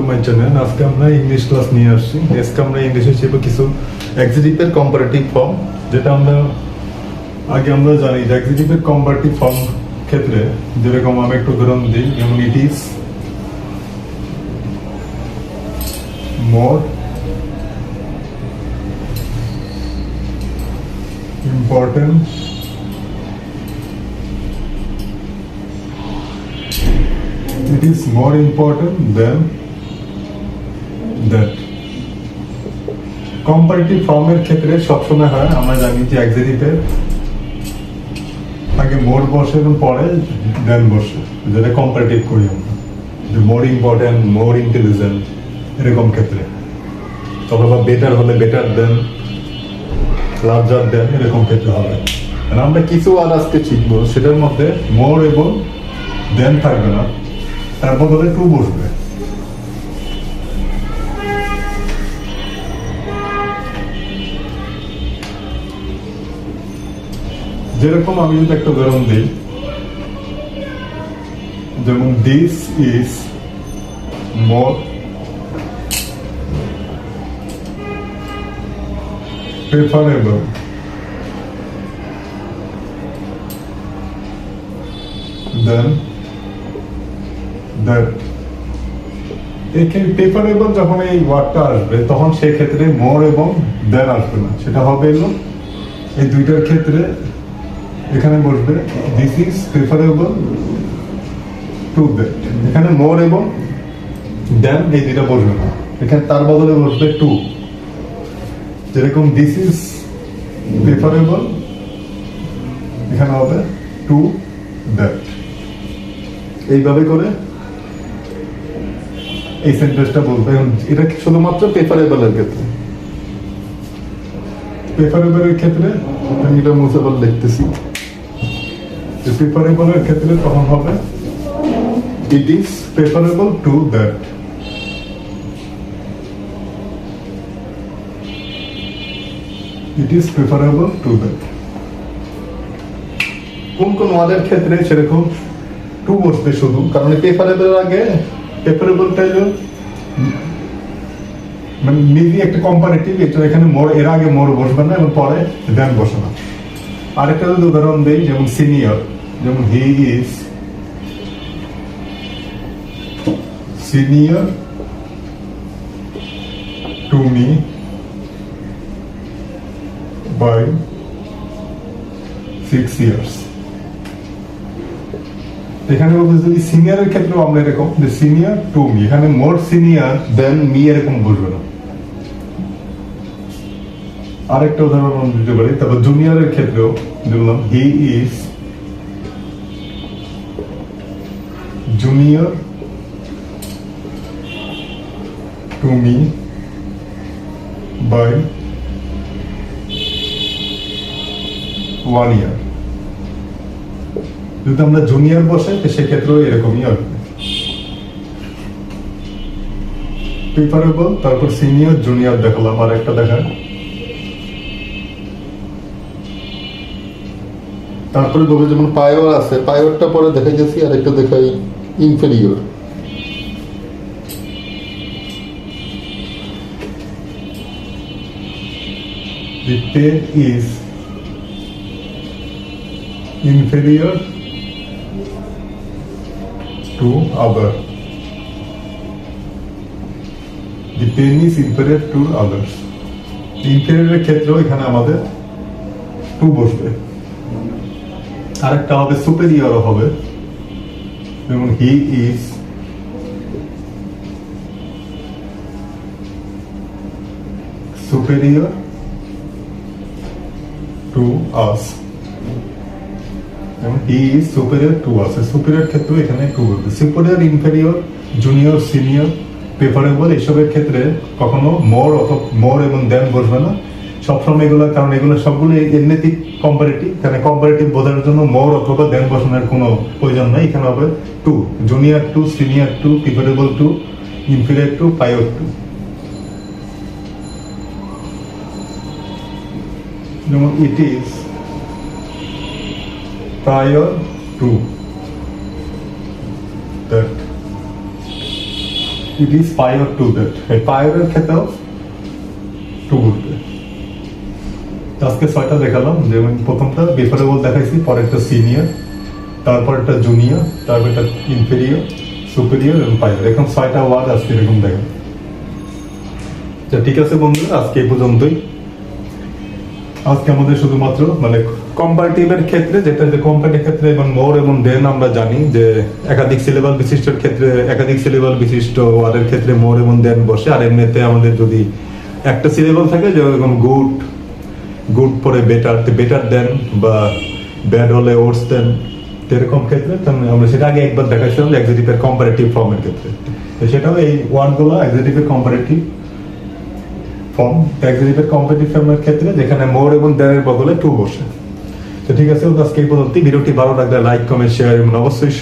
My channel. আজকে আমরা English class নিয়ে আসছি। আজকে আমরা ইংলিশে শিখব কিছু এক্সিটিভের কম্পারেটিভ ফর্ম, যেটা আমরা জানি যে এক্সিটিভের কম্পারেটিভ ফর্ম ক্ষেত্রে যেরকম আমি একটু উদাহরণ দিই, যেমন it is more important it is more important than that. Comparative ফর্মের ক্ষেত্রে সবসময় হয়, আমরা জানি যে অ্যাডজেক্টিভের আগে মোর বসে এবং পরে দেন বসে, যেটা কম্পারেটিভ করি আমরা, যে মোর ইম্পর্টেন্ট, মোর ইন্টেলিজেন্ট, এরকম ক্ষেত্রে। অথবা বেটার হলে বেটার দেন, লার্জার দেন, এরকম ক্ষেত্রে হবে। আর আমরা কিছু আর আজকে শিখবো, সেটার মধ্যে মোর এবং দেন থাকবে না, তার বদলে টু বসবে। যেরকম আমি যদি একটা উদাহরণ দিই, যেমন this is more preferable than that. এখানে প্রেফারেবল যখন এই ওয়ার্ডটা আসবে, তখন সেক্ষেত্রে মোর এবং দেন আসবে না, সেটা হবে এলো এই দুইটার ক্ষেত্রে এখানে বসবে this is preferable to that. এখানে মোর এবং দেন এই দুইটা বসবে না, এখানে তার বদলে বসবে টু। যেরকম দিস ইজ প্রেফারেবল, এখানে হবে টু দ্যাট। এইভাবে করে এই সেন্টেন্সটা বলবে। এটা শুধুমাত্র প্রেফারেবলের ক্ষেত্রে। প্রেফারেবলের ক্ষেত্রে আমি এটা মুছেবল লিখতেছি, প্রেফারেবলের ক্ষেত্রে তখন হবে it is preferable to that. It is preferable to that. কোন কোন ওয়ার্ডের ক্ষেত্রে সেরকম টু বসবে শুধু, কারণ প্রেফারেবল আগে প্রেফারেবলটা মানে নিজে একটা কম্পারেটিভ, এটা এখানে মোর, এর আগে মোর বসবে না এবং পরে দেন বসে না। আরেকটা যদি উদাহরণ দেই, যেমন সিনিয়র, যেমন he is senior to me by 6 years। এখানে যদি সিনিয়রের ক্ষেত্রেও আমরা এরকম যে সিনিয়র টু মি, এখানে মোর সিনিয়র দেন মি এরকম বসবে না। আরেকটা উদাহরণ দিতে পারি, তারপর জুনিয়রের ক্ষেত্রেও বললাম he is junior to me by 1 year। যদি আমরা জুনিয়র বসে, সেক্ষেত্রেও এরকমই আসবে। প্রেফারেবল, তারপর সিনিয়র, জুনিয়র দেখালাম। আর একটা দেখায়, তারপরে বলবে যেমন পায়োর আছে, পায়োরটা পরে দেখাই যাচ্ছি। আর একটা দেখাই inferior. The pen is inferior to other. The pen is inferior to others. ইনফেরিয়রের ক্ষেত্রেও এখানে আমাদের টু বসবে। আরেকটা হবে সুপেরিয়র হবে, যেমন he is superior to us, এবং he is superior to us. Superior ক্ষেত্রে এখানে টু বসবে। Superior, inferior, junior, senior, preferable, এসবের ক্ষেত্রে কখনো মোর অথবা মোর এবং দেন বসবে না সবসময় এগুলো, কারণ এগুলো সবগুলো এমনিতেই কম্পারেটিভ। এখানে কম্পারেটিভ বোঝার জন্য মোর অথবা দেন বসানোর কোনো প্রয়োজন নাই। এখানে হবে to, junior to, senior to, preferable to, inferior to, prior to. যেমন it is prior to that. It is prior to that, এই পায়োরের ক্ষেত্রেও টু ঘুরবে। আজকে 6টা দেখালাম, যেমন প্রথমটা প্রেফারেবল দেখাইছি, পরে একটা সিনিয়র, তারপর একটা জুনিয়র, তারপর একটা ইনফেরিয়র, সুপিরিয়র এবং পায়োর। এখন 6টা ওয়ার্ড আজকে এরকম দেখা। ঠিক আছে বন্ধুরা, আজকে এই পর্যন্তই। আজকে আমাদের শুধুমাত্র মানে কম্পারেটিভের ক্ষেত্রে, যেটা যে কম্পারেটিভ ক্ষেত্রে এবং মোর এবং দেন আমরা জানি যে একাধিক সিলেবাল বিশিষ্টর ক্ষেত্রে, একাধিক সিলেবাল বিশিষ্ট ওয়ার্ডের ক্ষেত্রে মোর এবং দেন বসে। আর এমনিতে আমাদের যদি একটা সিলেবাল থাকে, যেরকম গুড, গুড পরে বেটার, বেটার দেন বা ব্যাড হলে ওর্স দেন, এরকম ক্ষেত্রে আমরা সেটা আগে একবার দেখাচ্ছিলাম এক্সিকিউটিভের কম্পারেটিভ ফর্মের ক্ষেত্রে। তো সেটাও এই ওয়ার্ডগুলো এক্সিকিউটিভের কম্পারেটিভ ফর্ম, এক্সিকিউটিভের কম্পারেটিভ ফর্মের ক্ষেত্রে যেখানে মোর এবং দেনের বদলে টু বসে। তো ঠিক আছে, আজকে এই পর্যন্ত। ভিডিওটি ভালো লাগলে লাইক, কমেন্ট, শেয়ার এবং অবশ্যই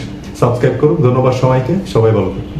সাবস্ক্রাইব করুন। ধন্যবাদ সবাইকে, সবাই ভালো থাকুন।